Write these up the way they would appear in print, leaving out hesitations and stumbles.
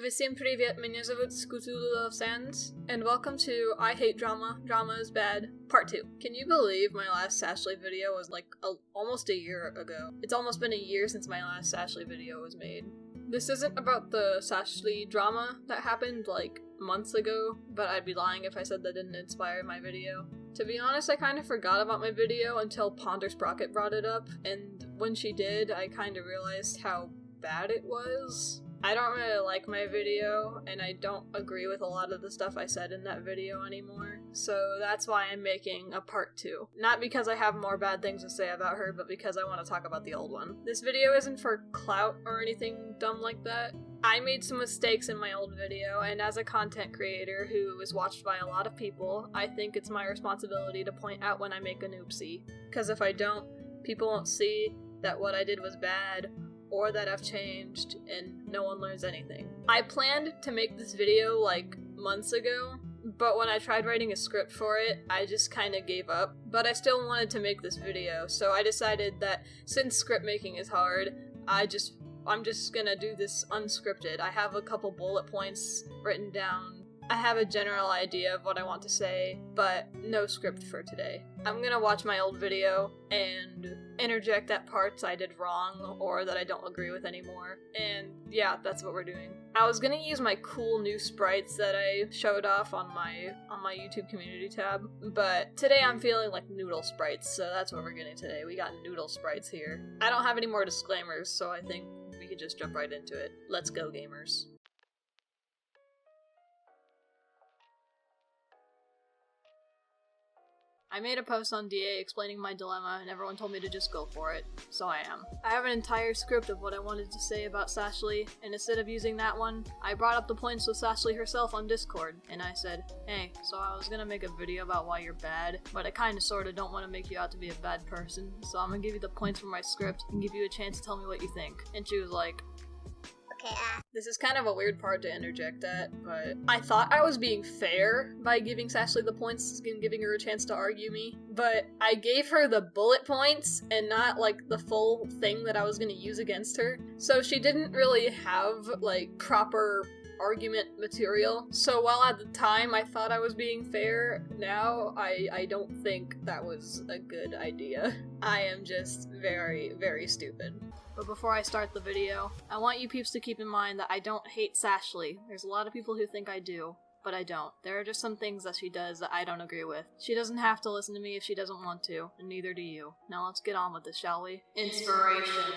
Всем привет, меня зовут Skutulu Sands, and welcome to I Hate Drama, Drama is Bad, Part 2. Can you believe my last Sashley video was like almost a year ago? It's almost been a year since my last Sashley video was made. This isn't about the Sashley drama that happened like months ago, but I'd be lying if I said that didn't inspire my video. To be honest, I kind of forgot about my video until Ponder Sprocket brought it up, and when she did, I kind of realized how bad it was. I don't really like my video, and I don't agree with a lot of the stuff I said in that video anymore, so that's why I'm making a part 2. Not because I have more bad things to say about her, but because I want to talk about the old one. This video isn't for clout or anything dumb like that. I made some mistakes in my old video, and as a content creator who is watched by a lot of people, I think it's my responsibility to point out when I make an oopsie. Because if I don't, people won't see that what I did was bad, or that I've changed, and no one learns anything. I planned to make this video like months ago, but when I tried writing a script for it, I just kind of gave up. But I still wanted to make this video, so I decided that since script making is hard, I'm just gonna do this unscripted. I have a couple bullet points written down. I have a general idea of what I want to say, but no script for today. I'm gonna watch my old video and interject at parts I did wrong or that I don't agree with anymore. And yeah, that's what we're doing. I was gonna use my cool new sprites that I showed off on my YouTube community tab, but today I'm feeling like noodle sprites, so that's what we're getting today. We got noodle sprites here. I don't have any more disclaimers, so I think we can just jump right into it. Let's go, gamers. I made a post on DA explaining my dilemma, and everyone told me to just go for it, so I am. I have an entire script of what I wanted to say about Sashley, and instead of using that one, I brought up the points with Sashley herself on Discord, and I said, hey, so I was gonna make a video about why you're bad, but I kinda sorta don't want to make you out to be a bad person, so I'm gonna give you the points from my script and give you a chance to tell me what you think. And she was like, okay. This is kind of a weird part to interject at, but I thought I was being fair by giving Sashley the points and giving her a chance to argue me, but I gave her the bullet points and not like the full thing that I was gonna use against her, so she didn't really have like proper argument material. So while at the time I thought I was being fair, now I don't think that was a good idea. I am just very, very stupid. But before I start the video, I want you peeps to keep in mind that I don't hate Sashley. There's a lot of people who think I do, but I don't. There are just some things that she does that I don't agree with. She doesn't have to listen to me if she doesn't want to, and neither do you. Now let's get on with this, shall we? Inspiration.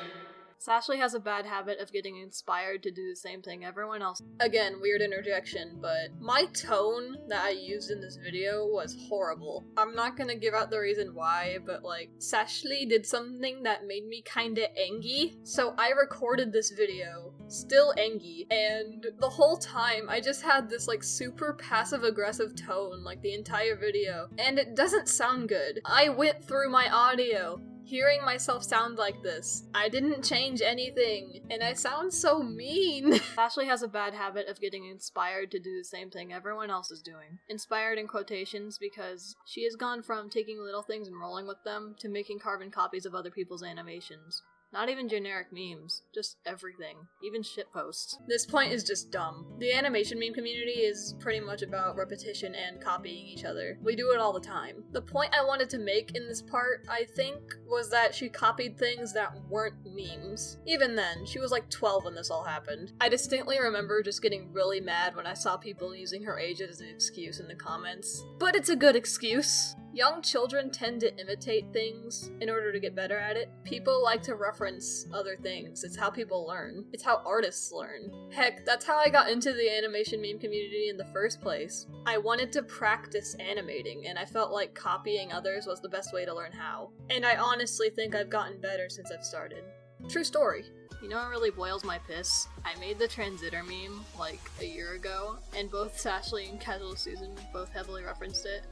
Sashley has a bad habit of getting inspired to do the same thing everyone else. Again, weird interjection, but my tone that I used in this video was horrible. I'm not gonna give out the reason why, but like, Sashley did something that made me kinda angry, so I recorded this video, still angry, and the whole time I just had this like super passive-aggressive tone like the entire video, and it doesn't sound good. I went through my audio, hearing myself sound like this. I didn't change anything, and I sound so mean. Sashley has a bad habit of getting inspired to do the same thing everyone else is doing. Inspired in quotations because she has gone from taking little things and rolling with them to making carbon copies of other people's animations. Not even generic memes, just everything, even shitposts. This point is just dumb. The animation meme community is pretty much about repetition and copying each other. We do it all the time. The point I wanted to make in this part, I think, was that she copied things that weren't memes. Even then, she was like 12 when this all happened. I distinctly remember just getting really mad when I saw people using her age as an excuse in the comments. But it's a good excuse. Young children tend to imitate things in order to get better at it. People like to reference other things. It's how people learn. It's how artists learn. Heck, that's how I got into the animation meme community in the first place. I wanted to practice animating, and I felt like copying others was the best way to learn how. And I honestly think I've gotten better since I've started. True story. You know what really boils my piss? I made the Transitor meme like a year ago, and both Sashley and Casual Susan both heavily referenced it.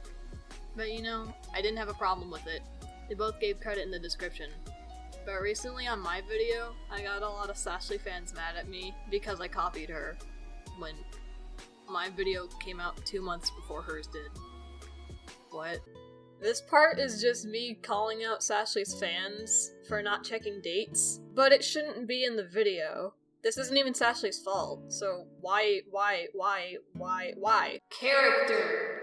But you know, I didn't have a problem with it. They both gave credit in the description. But recently on my video, I got a lot of Sashley fans mad at me because I copied her when my video came out 2 months before hers did. What? This part is just me calling out Sashley's fans for not checking dates, but it shouldn't be in the video. This isn't even Sashley's fault, so why? Character!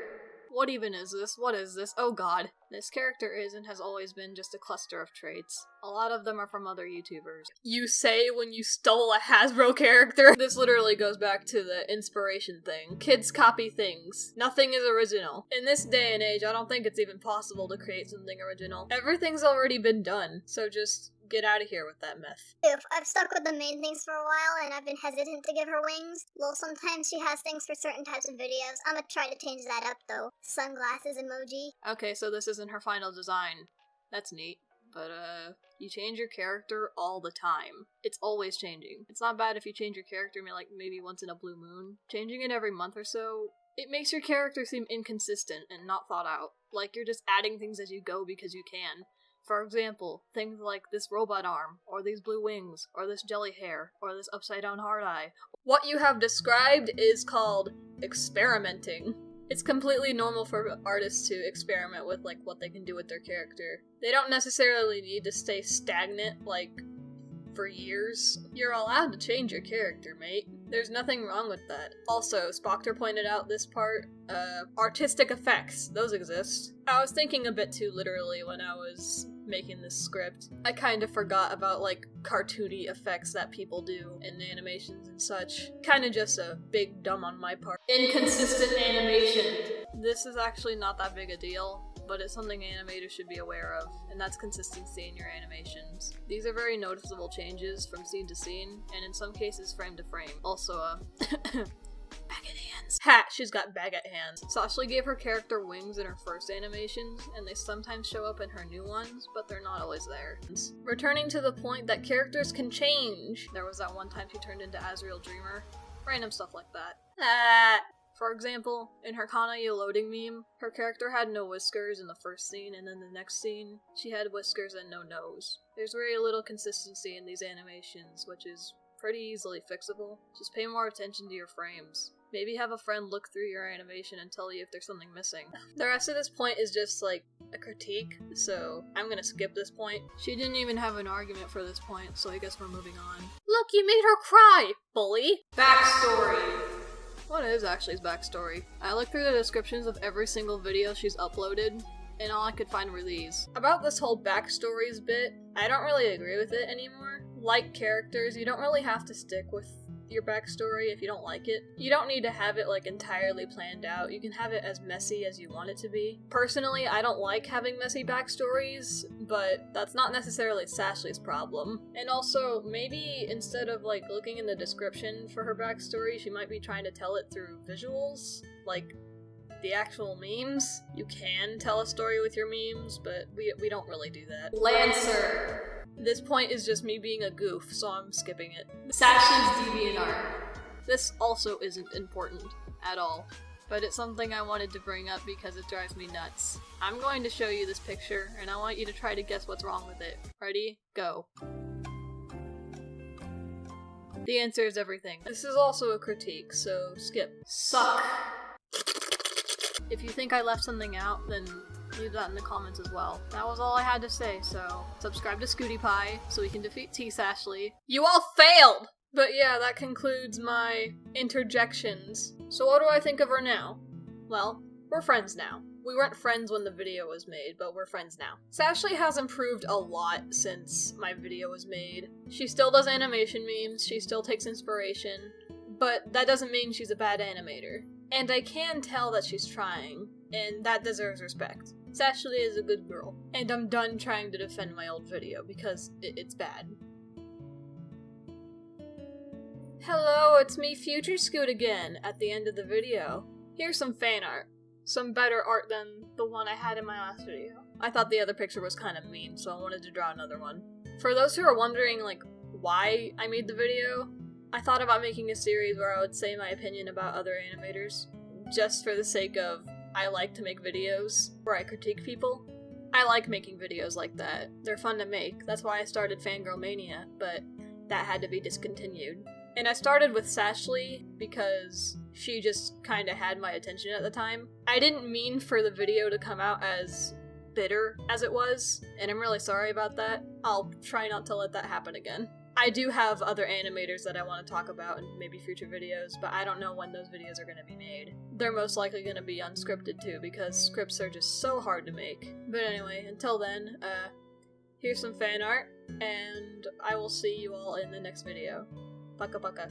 What even is this? What is this? Oh god. This character is and has always been just a cluster of traits. A lot of them are from other YouTubers. You say when you stole a Hasbro character? This literally goes back to the inspiration thing. Kids copy things. Nothing is original. In this day and age, I don't think it's even possible to create something original. Everything's already been done, so just get out of here with that myth. I've stuck with the main things for a while, and I've been hesitant to give her wings. Well, sometimes she has things for certain types of videos. I'm gonna try to change that up, though. Sunglasses emoji. Okay, so this isn't her final design. That's neat. But, you change your character all the time. It's always changing. It's not bad if you change your character maybe once in a blue moon. Changing it every month or so, it makes your character seem inconsistent and not thought out. Like you're just adding things as you go because you can. For example, things like this robot arm, or these blue wings, or this jelly hair, or this upside down hard eye. What you have described is called experimenting. It's completely normal for artists to experiment with, what they can do with their character. They don't necessarily need to stay stagnant, for years. You're allowed to change your character, mate. There's nothing wrong with that. Also, Spockter pointed out this part, artistic effects. Those exist. I was thinking a bit too literally when I was making this script. I kind of forgot about, cartoony effects that people do in animations and such. Kinda just a big dumb on my part. Inconsistent animation! This is actually not that big a deal, but it's something animators should be aware of, and that's consistency in your animations. These are very noticeable changes from scene to scene, and in some cases frame to frame. Also, baguette hands. Ha! She's got baguette hands. Sashley gave her character wings in her first animations, and they sometimes show up in her new ones, but they're not always there. Returning to the point that characters can change. There was that one time she turned into Azrael Dreamer. Random stuff like that. For example, in her Kanayu loading meme, her character had no whiskers in the first scene, and then the next scene, she had whiskers and no nose. There's very little consistency in these animations, which is pretty easily fixable. Just pay more attention to your frames. Maybe have a friend look through your animation and tell you if there's something missing. The rest of this point is just, a critique, so I'm gonna skip this point. She didn't even have an argument for this point, so I guess we're moving on. Look, you made her cry, bully! Backstory! What is Ashley's backstory? I looked through the descriptions of every single video she's uploaded, and all I could find were these. About this whole backstories bit, I don't really agree with it anymore. Like characters, you don't really have to stick with your backstory if you don't like it. You don't need to have it entirely planned out. You can have it as messy as you want it to be. Personally, I don't like having messy backstories, but that's not necessarily Sashley's problem. And also, maybe instead of looking in the description for her backstory, she might be trying to tell it through visuals, the actual memes. You can tell a story with your memes, but we don't really do that. Lancer! This point is just me being a goof, so I'm skipping it. Sashley's DeviantArt. This also isn't important at all, but it's something I wanted to bring up because it drives me nuts. I'm going to show you this picture, and I want you to try to guess what's wrong with it. Ready? Go. The answer is everything. This is also a critique, so skip. Suck. If you think I left something out, then leave that in the comments as well. That was all I had to say, so subscribe to Scooty Pie so we can defeat T. Sashley. You all failed! But yeah, that concludes my interjections. So what do I think of her now? Well, we're friends now. We weren't friends when the video was made, but we're friends now. Sashley has improved a lot since my video was made. She still does animation memes, she still takes inspiration, but that doesn't mean she's a bad animator. And I can tell that she's trying, and that deserves respect. Sashley is a good girl, and I'm done trying to defend my old video because it's bad. Hello, it's me, Future Scoot again, at the end of the video. Here's some fan art. Some better art than the one I had in my last video. I thought the other picture was kind of mean, so I wanted to draw another one. For those who are wondering, why I made the video, I thought about making a series where I would say my opinion about other animators, just for the sake of I like to make videos where I critique people. I like making videos like that. They're fun to make. That's why I started Fangirl Mania, but that had to be discontinued. And I started with Sashley because she just kinda had my attention at the time. I didn't mean for the video to come out as bitter as it was, and I'm really sorry about that. I'll try not to let that happen again. I do have other animators that I want to talk about in maybe future videos, but I don't know when those videos are going to be made. They're most likely going to be unscripted too, because scripts are just so hard to make. But anyway, until then, here's some fan art, and I will see you all in the next video. Paka paka.